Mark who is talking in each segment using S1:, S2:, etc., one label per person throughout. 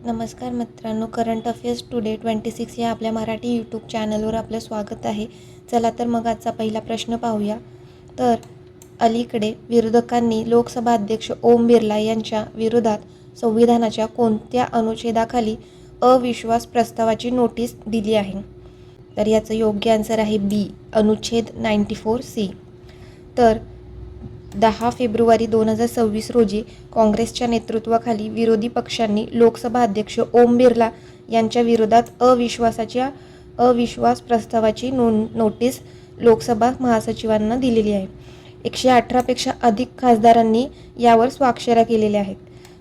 S1: नमस्कार मित्रांनो, current affairs today 26 या आपल्या मराठी यूट्यूब चॅनलवर आपलं स्वागत आहे. चला तर मग आजचा पहिला प्रश्न पाहूया. तर अलीकडे विरोधकांनी लोकसभा अध्यक्ष ओम बिर्ला यांच्या विरोधात संविधानाच्या कोणत्या अनुच्छेदाखाली अविश्वास प्रस्तावाची नोटीस दिली आहे? तर याचं योग्य आन्सर आहे बी, अनुच्छेद 94C. तर 10 फेब्रुवारी 2026 रोजी काँग्रेसच्या नेतृत्वाखाली विरोधी पक्षांनी लोकसभा अध्यक्ष ओम बिर्ला यांच्या विरोधात अविश्वास प्रस्तावाची नोटीस लोकसभा महासचिवांना दिलेली आहे. 118 पेक्षा अधिक खासदारांनी यावर स्वाक्षऱ्या केलेल्या आहेत.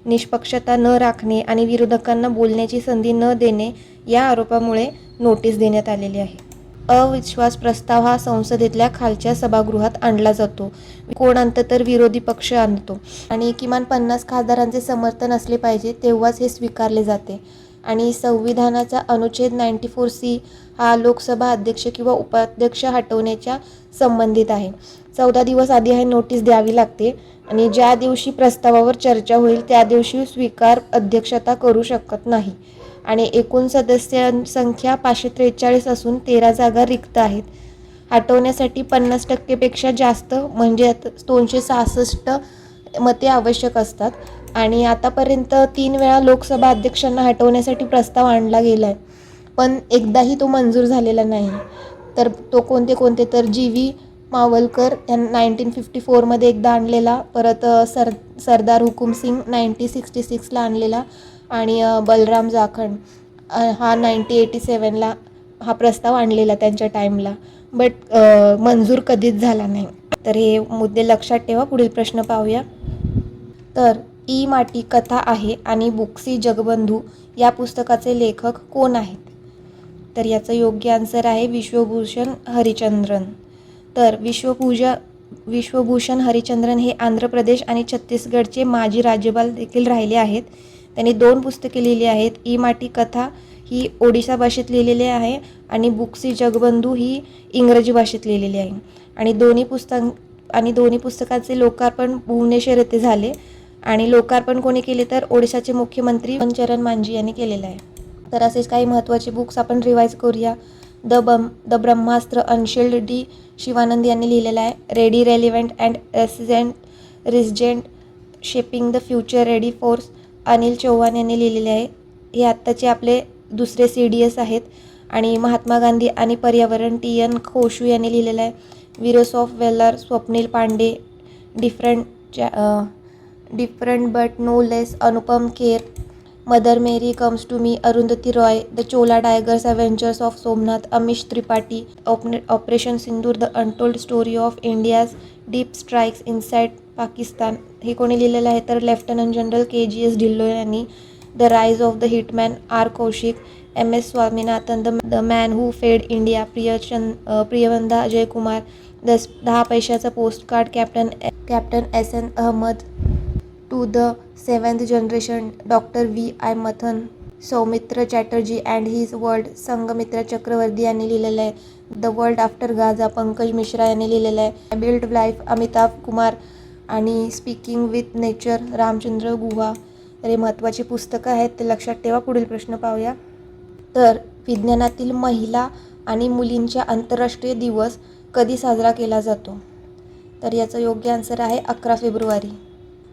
S1: निष्पक्षता न राखणे आणि विरोधकांना बोलण्याची संधी न देणे या आरोपामुळे नोटीस देण्यात आलेली आहे. अविश्वास प्रस्ताव हा संसदेतल्या खालच्या सभागृहात आणला जातो. कोण आणतं तर विरोधी पक्ष आणतो आणि किमान 50 खासदारांचे समर्थन असले पाहिजे, तेव्हाच हे स्वीकारले जाते. आणि संविधानाचा अनुच्छेद 94C हा लोकसभा अध्यक्ष किंवा उपाध्यक्ष हटवण्याच्या संबंधित आहे. 14 दिवस आधी हे नोटीस द्यावी लागते आणि ज्या दिवशी प्रस्तावावर चर्चा होईल त्या दिवशी स्वीकार अध्यक्षता करू शकत नाही. आणि एकूण सदस्यांसंख्या 543 असून 13 जागा रिक्त आहेत. हटवण्यासाठी 50% जास्त म्हणजे 266 मते आवश्यक असतात. आणि आतापर्यंत 3 वेळा लोकसभा अध्यक्षांना हटवण्यासाठी प्रस्ताव आणला गेला आहे, पण एकदाही तो मंजूर झालेला नाही. तर तो कोणते तर GV मावलकर यांनी 1954 एकदा आणलेला, परत सरदार हुकुमसिंग 1966 आणलेला आणि बलराम जाखड हा 1987 हा प्रस्ताव आणलेला त्यांच्या टाईमला, बट मंजूर कधीच झाला नाही. तर हे मुद्दे लक्षात ठेवा. पुढील प्रश्न पाहूया. तर ई माटी कथा आहे आणि बुक्सी जगबंधू या पुस्तकाचे लेखक कोण आहेत? तर याचं योग्य आन्सर आहे विश्वभूषण हरिचंद्रन. तर विश्वभूषण हरिचंद्रन हे आंध्र प्रदेश आणि छत्तीसगडचे माजी राज्यपाल देखील राहिले आहेत. त्यांनी 2 पुस्तके लिहिली आहेत. ई माटी कथा ही ओडिशा भाषेत लिहिलेली आहे आणि बुक्सी जगबंधू ही इंग्रजी भाषेत लिहिलेली आहे. आणि दोन्ही पुस्तकाचे लोकार्पण भुवनेश्वर येथे झाले. आणि लोकार्पण कोणी केले तर ओडिशाचे मुख्यमंत्री चरण मांझी यांनी केलेलं आहे. तर असेच काही महत्त्वाचे बुक्स आपण रिवाईज करूया. The Brahmastra unshield D Shivanand यांनी लिहिलेलं आहे. Ready, relevant and resurgent shaping the future ready force Anil Chauhan यांनी लिहिलेले आहे. हे आत्ताचे आपले दुसरे CDS आहेत. आणि महात्मा गांधी आणि पर्यावरण TN खोशू यांनी लिहिलेलं आहे. विरोस of valour Swapnil Pande. Different but no less Anupam Kher. Mother Mary comes to me Arundhati Roy. The Chola tigers avengers of Somnath Amish Tripathi. Operation Sindoor the untold story of India's deep strikes inside Pakistan हे कोणी लिहिलेलं आहे तर लेफ्टनंट जनरल KGS ढिल्लों यांनी. The rise of the hitman R Kaushik. MS Swaminathan the man who fed India Priyamvada Jayakumar. 10 पैशाचा postcard captain SN Ahmed. To the 7th generation doctor VI Mathan. Soumitra Chatterjee and his world Sanghamitra Chakraborty यांनी लिहिलेलं आहे. The world after Gaza Pankaj Mishra यांनी लिहिलेलं आहे. Build life Amitabh Kumar. आणि speaking with nature Ramachandra Guha. तर हे महत्त्वाची पुस्तकं आहेत, ते लक्षात ठेवा. पुढील प्रश्न पाहूया. तर विज्ञानातील महिला आणि मुलींचा आंतरराष्ट्रीय दिवस कधी साजरा केला जातो? तर याचं योग्य आन्सर आहे 11 फेब्रुवारी.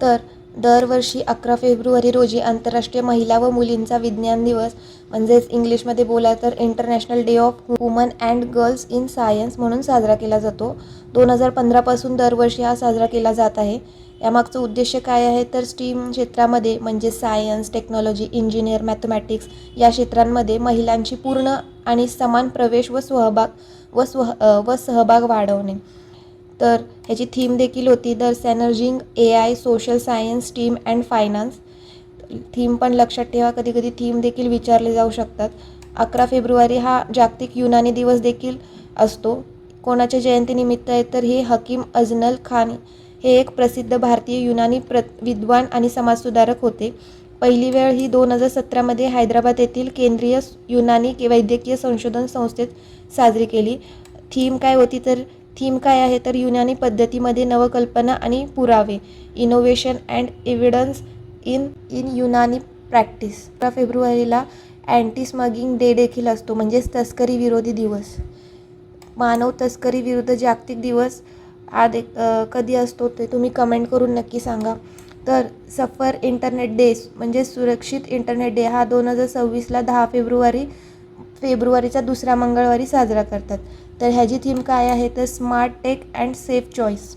S1: तर दरवर्षी 11 फेब्रुवारी रोजी आंतरराष्ट्रीय महिला व मुलींचा विज्ञान दिवस म्हणजेच इंग्लिशमध्ये बोला तर international day of woman and girls in science म्हणून साजरा केला जातो. 2015 पासून दरवर्षी हा साजरा केला जात आहे. यामागचं उद्देश काय आहे तर स्टीम क्षेत्रामध्ये म्हणजे सायन्स, टेक्नॉलॉजी, इंजिनियर, मॅथमॅटिक्स या क्षेत्रांमध्ये महिलांची पूर्ण आणि समान प्रवेश व सहभाग वाढवणे. तर ह्याची थीम देखील होती the synergizing AI social science steam and finance. Theme पण लक्षात ठेवा, कधी थीम देखील विचारले जाऊ शकतात. 11 फेब्रुवारी हा जागतिक युनानी दिवस देखील असतो. कोणाच्या जयंतीनिमित्त आहे तर हे हकीम अजनल खान हे एक प्रसिद्ध भारतीय युनानी विद्वान आणि समाजसुधारक होते. पहिली वेळ ही 2017 हैदराबाद येथील केंद्रीय युनानी वैद्यकीय संशोधन संस्थेत साजरी केली. थीम काय आहे तर युनानी पद्धतीमध्ये नवकल्पना आणि पुरावे, innovation and evidence in Unani practice. 15 फेब्रुवारीला अँटी स्मगिंग डे देखील असतो, म्हणजेच तस्करी विरोधी दिवस. मानव तस्करी विरुद्ध जागतिक दिवस कधी असतो ते तुम्ही कमेंट करून नक्की सांगा. तर सफर इंटरनेट डे म्हणजे सुरक्षित इंटरनेट डे हा 2026ला 10 फेब्रुवारीचा दुसऱ्या मंगळवारी साजरा करतात. तर ह्याची थीम काय आहे तर smart tech and safe choice.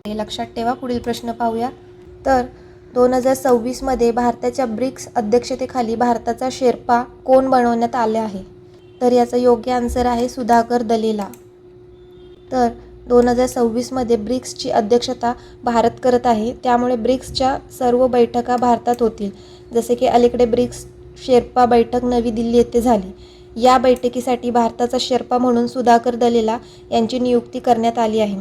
S1: हे लक्षात ठेवा. पुढील प्रश्न पाहूया. तर 2026मध्ये भारताच्या ब्रिक्स अध्यक्षतेखाली भारताचा शेर्पा कोण बनवण्यात आले आहे? तर याचं योग्य आन्सर आहे सुधाकर दलेला. तर 2026मध्ये ब्रिक्सची अध्यक्षता भारत करत आहे, त्यामुळे ब्रिक्सच्या सर्व बैठका भारतात होतील. जसे की अलीकडे ब्रिक्स शेर्पा बैठक नवी दिल्ली येथे झाली. या बैठकीसाठी भारताचा शेर्पा म्हणून सुधाकर दलेला यांची नियुक्ती करण्यात आली आहे.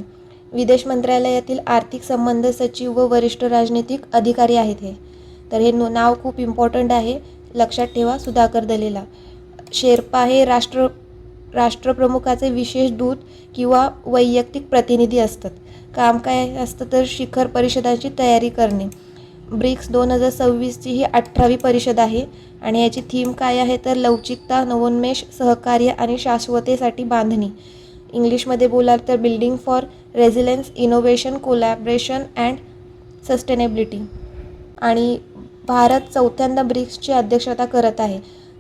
S1: विदेश मंत्रालयातील आर्थिक संबंध सचिव व वरिष्ठ राजनैतिक अधिकारी आहेत हे. तर हे नाव खूप इम्पॉर्टंट आहे, लक्षात ठेवा. सुधाकर दलेला. शेर्पा हे राष्ट्रप्रमुखाचे विशेष दूत किंवा वैयक्तिक प्रतिनिधी असतात. काम काय असतं तर शिखर परिषदांची तयारी करणे. ब्रिक्स 2026ची ही 18वी परिषद आहे आणि याची थीम काय आहे तर लवचिकता, नवोन्मेष, सहकार्य आणि शाश्वतेसाठी बांधणी. इंग्लिशमध्ये बोलाल तर building for resilience, innovation, collaboration and sustainability. आणि भारत चौथ्यांदा ब्रिक्सची अध्यक्षता करत आहे.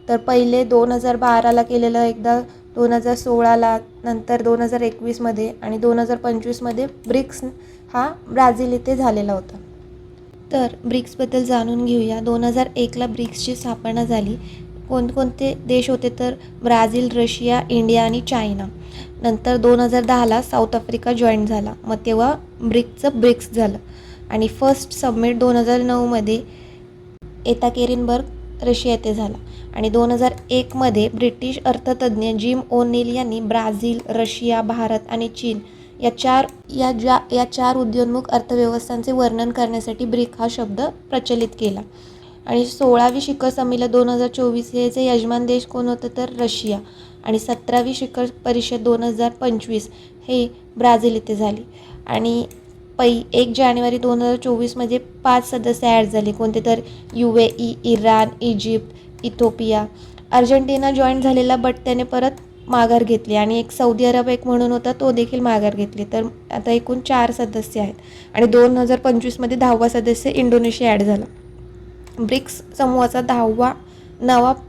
S1: तर पहिले 2012ला केलेलं, एकदा 2016ला, नंतर 2021मध्ये आणि 2025मध्ये ब्रिक्स हा ब्राझील येथे झालेला होता. तर ब्रिक्सबद्दल जाणून घेऊया. 2001ला ब्रिक्सची स्थापना झाली. कोणकोणते देश होते तर ब्राझील, रशिया, इंडिया आणि चायना. नंतर 2010ला साऊथ आफ्रिका जॉईन झाला, मग तेव्हा ब्रिक्स झालं. आणि फर्स्ट समिट 2009मध्ये एकातेरिनबर्ग रशिया येथे झाला. आणि 2001मध्ये ब्रिटिश अर्थतज्ज्ञ जिम ओ'नील यांनी ब्राझील, रशिया, भारत आणि चीन या चार उदयोन्मुख अर्थव्यवस्थांचे वर्णन करण्यासाठी ब्रिक हा शब्द प्रचलित केला. आणि 16वी शिखर संमेलन 2024 याचे यजमान देश कोण होतं तर रशिया. आणि 17वी शिखर परिषद 2025 हे ब्राझील येथे झाली. आणि 1 जानेवारी 2024मध्ये 5 सदस्य ॲड झाले. कोणते तर UAE, Iran, Egypt, Ethiopia. Argentina join झालेला, बट त्याने परत माघार घेतली. आणि एक सौदी अरब एक म्हणून होता, तो देखील माघार घेतली. तर आता एकूण 4 सदस्य आहेत. आणि 2025मध्ये 10वा सदस्य इंडोनेशिया ॲड झाला. ब्रिक्स समूहाचा 10वा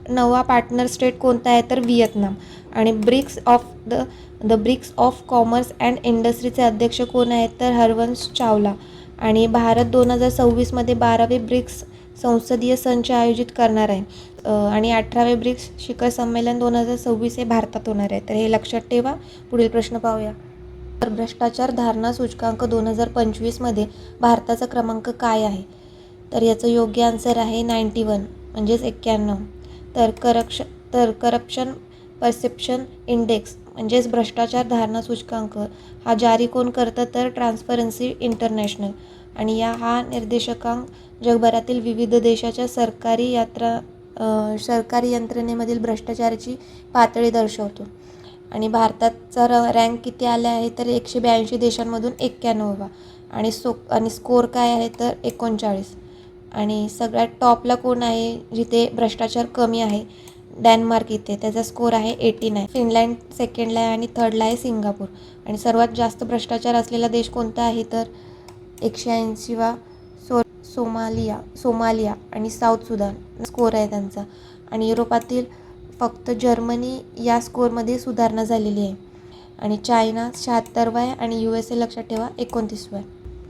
S1: नवा पार्टनर स्टेट कोणता आहे तर व्हिएतनाम. आणि ब्रिक्स ऑफ कॉमर्स अँड इंडस्ट्रीचे अध्यक्ष कोण आहेत तर हरवंश चावला. आणि भारत 2026मध्ये 12वे ब्रिक्स संसदीय संच आयोजित करणार आहे. आणि 18वे ब्रिक्स शिखर संमेलन 2026 हे भारतात होणार आहे. तर हे लक्षात ठेवा. पुढील प्रश्न पाहूया. तर भ्रष्टाचार धारणा सूचकांक 2025मध्ये भारताचा क्रमांक काय आहे? तर याचं योग्य आन्सर आहे 91 म्हणजेच 91. तर करप्शन परसेप्शन इंडेक्स म्हणजेच भ्रष्टाचार धारणा सूचकांक हा जारी कोण करतं तर ट्रान्सपरन्सी इंटरनॅशनल. आणि हा निर्देशकांक जगभरातील विविध देशाच्या सरकारी यंत्रणेमधील भ्रष्टाचाराची पातळी दर्शवतो. आणि भारताचा रँक किती आला आहे तर 182 देशांमधून 91वा. आणि स्कोर काय आहे तर 39. आणि सगळ्यात टॉपला कोण आहे जिथे भ्रष्टाचार कमी आहे? डेन्मार्क इथे, त्याचा स्कोर आहे 89. फिनलँड सेकंडला आहे आणि थर्डला आहे सिंगापूर. आणि सर्वात जास्त भ्रष्टाचार असलेला देश कोणता आहे तर 180वा सोमालिया आणि साऊथ सुदान स्कोर आहे त्यांचा. आणि युरोपातील फक्त जर्मनी या स्कोरमध्ये सुधारणा झालेली आहे. आणि चायना 76वा आहे आणि USA लक्षात ठेवा 29वा आहे.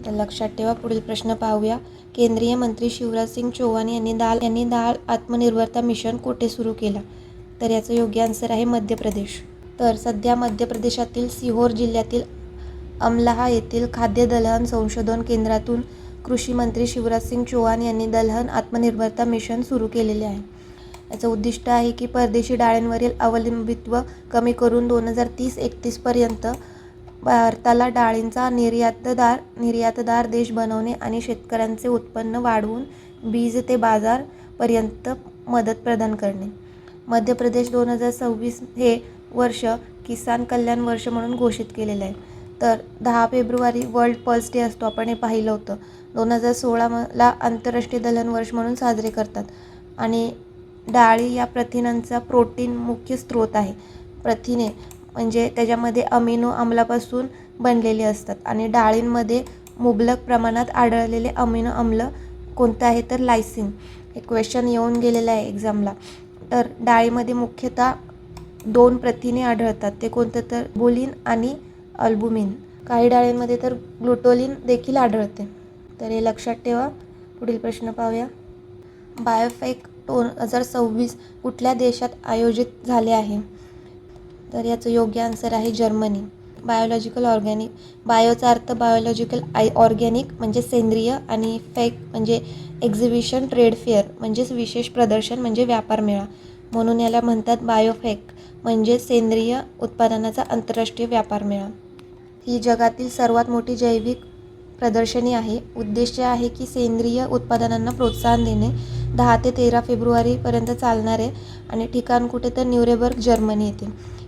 S1: तर लक्षात ठेवा. पुढील प्रश्न पाहूया. केंद्रीय मंत्री शिवराज सिंग चौहान यांनी दाल आत्मनिर्भरता मिशन कुठे सुरू केला? तर याचं योग्य आन्सर आहे मध्य प्रदेश. तर सध्या मध्य प्रदेशातील सिहोर जिल्ह्यातील अमलाहा येथील खाद्य दलहन संशोधन केंद्रातून कृषी मंत्री शिवराज सिंग चौहान यांनी दलहन आत्मनिर्भरता मिशन सुरू केलेले आहे. याचं उद्दिष्ट आहे की परदेशी डाळींवरील अवलंबित्व कमी करून 2030-31 पर्यंत भारताला डाळींचा निर्यातदार देश बनवणे आणि शेतकऱ्यांचे उत्पन्न वाढवून बीज ते बाजारपर्यंत मदत प्रदान करणे. मध्य प्रदेश 2026 हे वर्ष किसान कल्याण वर्ष म्हणून घोषित केलेलं आहे. तर 10 फेब्रुवारी वर्ल्ड पल्स डे असतो, आपण हे पाहिलं होतं. 2016ला आंतरराष्ट्रीय दलहन वर्ष म्हणून साजरे करतात. आणि डाळी या प्रथिनांचा प्रोटीन मुख्य स्रोत आहे. प्रथिने म्हणजे त्याच्यामध्ये अमिनो आम्लापासून बनलेले असतात आणि डाळींमध्ये मुबलक प्रमाणात आढळलेले अमिनो आम्ल कोणतं आहे तर लायसिन. हे क्वेश्चन येऊन गेलेलं आहे एक्झामला. तर डाळीमध्ये मुख्यतः 2 प्रथिने आढळतात. ते कोणतं तर बुलिन आणि अल्बुमिन. काही डाळींमध्ये तर ग्लुटोलिन देखील आढळते. तर हे लक्षात ठेवा. पुढील प्रश्न पाहूया. बायोफेक 2026 कुठल्या देशात आयोजित झाले आहे? तर याचं योग्य आन्सर आहे जर्मनी. बायोलॉजिकल ऑर्गॅनिक, बायोचा अर्थ बायोलॉजिकल ऑर्गॅनिक म्हणजे सेंद्रिय आणि फेक म्हणजे एक्झिबिशन ट्रेड फेअर म्हणजेच विशेष प्रदर्शन म्हणजे व्यापार मेळा. म्हणून याला म्हणतात बायोफेक म्हणजे सेंद्रिय उत्पादनाचा आंतरराष्ट्रीय व्यापार मेळा. ही जगातील सर्वात मोठी जैविक प्रदर्शनी आहे. उद्देश आहे की सेंद्रिय उत्पादनांना प्रोत्साहन देणे. 10 ते 13 फेब्रुवारीपर्यंत चालणार आहे आणि ठिकाण कुठे तर न्यूरेबर्ग जर्मनी येथे.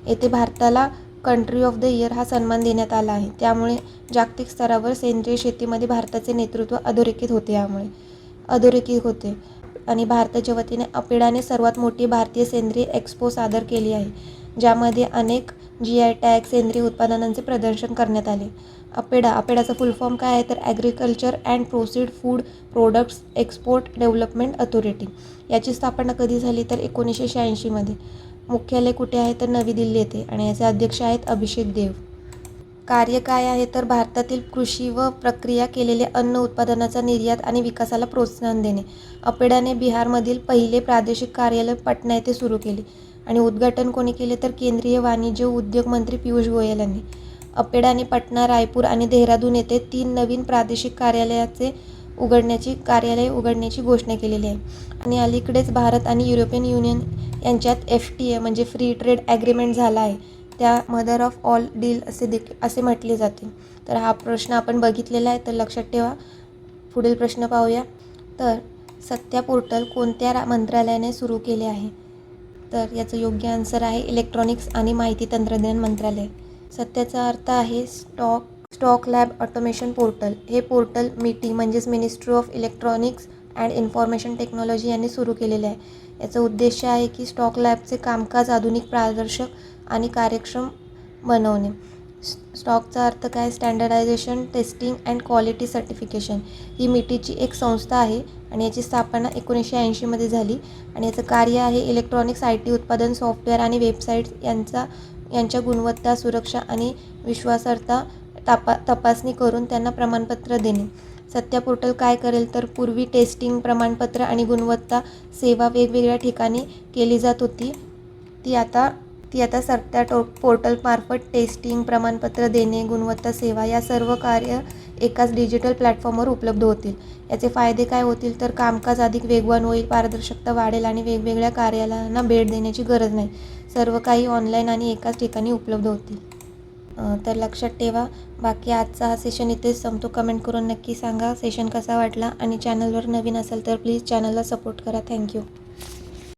S1: येथे भारताला कंट्री ऑफ द इयर हा सन्मान देण्यात आला आहे. त्यामुळे जागतिक स्तरावर सेंद्रिय शेतीमध्ये भारताचे नेतृत्व अधोरेखित होते आणि भारताच्या वतीने अपेडाने सर्वात मोठी भारतीय सेंद्रिय एक्स्पो सादर केली आहे, ज्यामध्ये अनेक GI टॅग सेंद्रिय उत्पादनांचे प्रदर्शन करण्यात आले. अपेडाचा फुल फॉर्म काय आहे तर agriculture and processed food products export development authority. याची स्थापना कधी झाली तर 1986 मध्ये. मुख्यालय कुठे आहे तर नवी दिल्ली येथे आणि याचे अध्यक्ष आहेत अभिषेक देव. कार्य काय आहे तर भारतातील कृषी व प्रक्रिया केलेल्या अन्न उत्पादनाचा निर्यात आणि विकासाला प्रोत्साहन देणे. अपेडाने बिहारमधील पहिले प्रादेशिक कार्यालय पटना येथे सुरू केले आणि उद्घाटन कोणी केले तर केंद्रीय वाणिज्य उद्योग मंत्री पियुष गोयल यांनी. अपेडाने पटना, रायपूर आणि देहरादून येथे 3 नवीन प्रादेशिक कार्यालय उघडण्याची घोषणा केलेली आहे. आणि अलीकडेच भारत आणि युरोपियन युनियन यांच्यात FTA म्हणजे फ्री ट्रेड ॲग्रीमेंट झाला आहे. त्या मदर ऑफ ऑल डील असे म्हटले जाते. तर हा प्रश्न आपण बघितलेला आहे, तर लक्षात ठेवा. पुढील प्रश्न पाहूया. तर सत्या पोर्टल कोणत्या मंत्रालयाने सुरू केले आहे? तर याचं योग्य आन्सर आहे इलेक्ट्रॉनिक्स आणि माहिती तंत्रज्ञान मंत्रालय. सत्याचा अर्थ आहे स्टॉक लॅब ऑटोमेशन पोर्टल. हे पोर्टल MITI म्हणजेच ministry of electronics and information technology यांनी सुरू केलेले आहे. याचा उद्देश आहे की स्टॉक लॅबचे कामकाज आधुनिक, पारदर्शक आणि कार्यक्षम बनवणे. स्टॉकचा अर्थ काय? Standardization, testing and quality certification. ही MITIची एक संस्था आहे आणि याची स्थापना 1980 मध्ये झाली आणि याचं कार्य आहे इलेक्ट्रॉनिक्स, IT उत्पादन, सॉफ्टवेअर आणि वेबसाईट्स यांच्या गुणवत्ता, सुरक्षा आणि विश्वासार्हता तपासणी करून त्यांना प्रमाणपत्र देणे. सत्या पोर्टल काय करेल तर पूर्वी टेस्टिंग, प्रमाणपत्र आणि गुणवत्ता सेवा वेगवेगळ्या ठिकाणी केली जात होती. ती आता सत्या पोर्टलमार्फत टेस्टिंग, प्रमाणपत्र देणे, गुणवत्ता सेवा या सर्व कार्य एकाच डिजिटल प्लॅटफॉर्मवर उपलब्ध होतील. याचे फायदे काय होतील तर कामकाज अधिक वेगवान होईल, पारदर्शकता वाढेल आणि वेगवेगळ्या कार्यालयांना भेट देण्याची गरज नाही. सर्व काही ऑनलाईन आणि एकाच ठिकाणी उपलब्ध होतील. तर लक्षात ठेवा. बाकी आजचा हा सेशन इथेच संपतो. कमेंट करून नक्की सांगा सेशन कसा वाटला आणि चॅनलवर नवीन असेल तर प्लीज चॅनलला सपोर्ट करा. थँक्यू.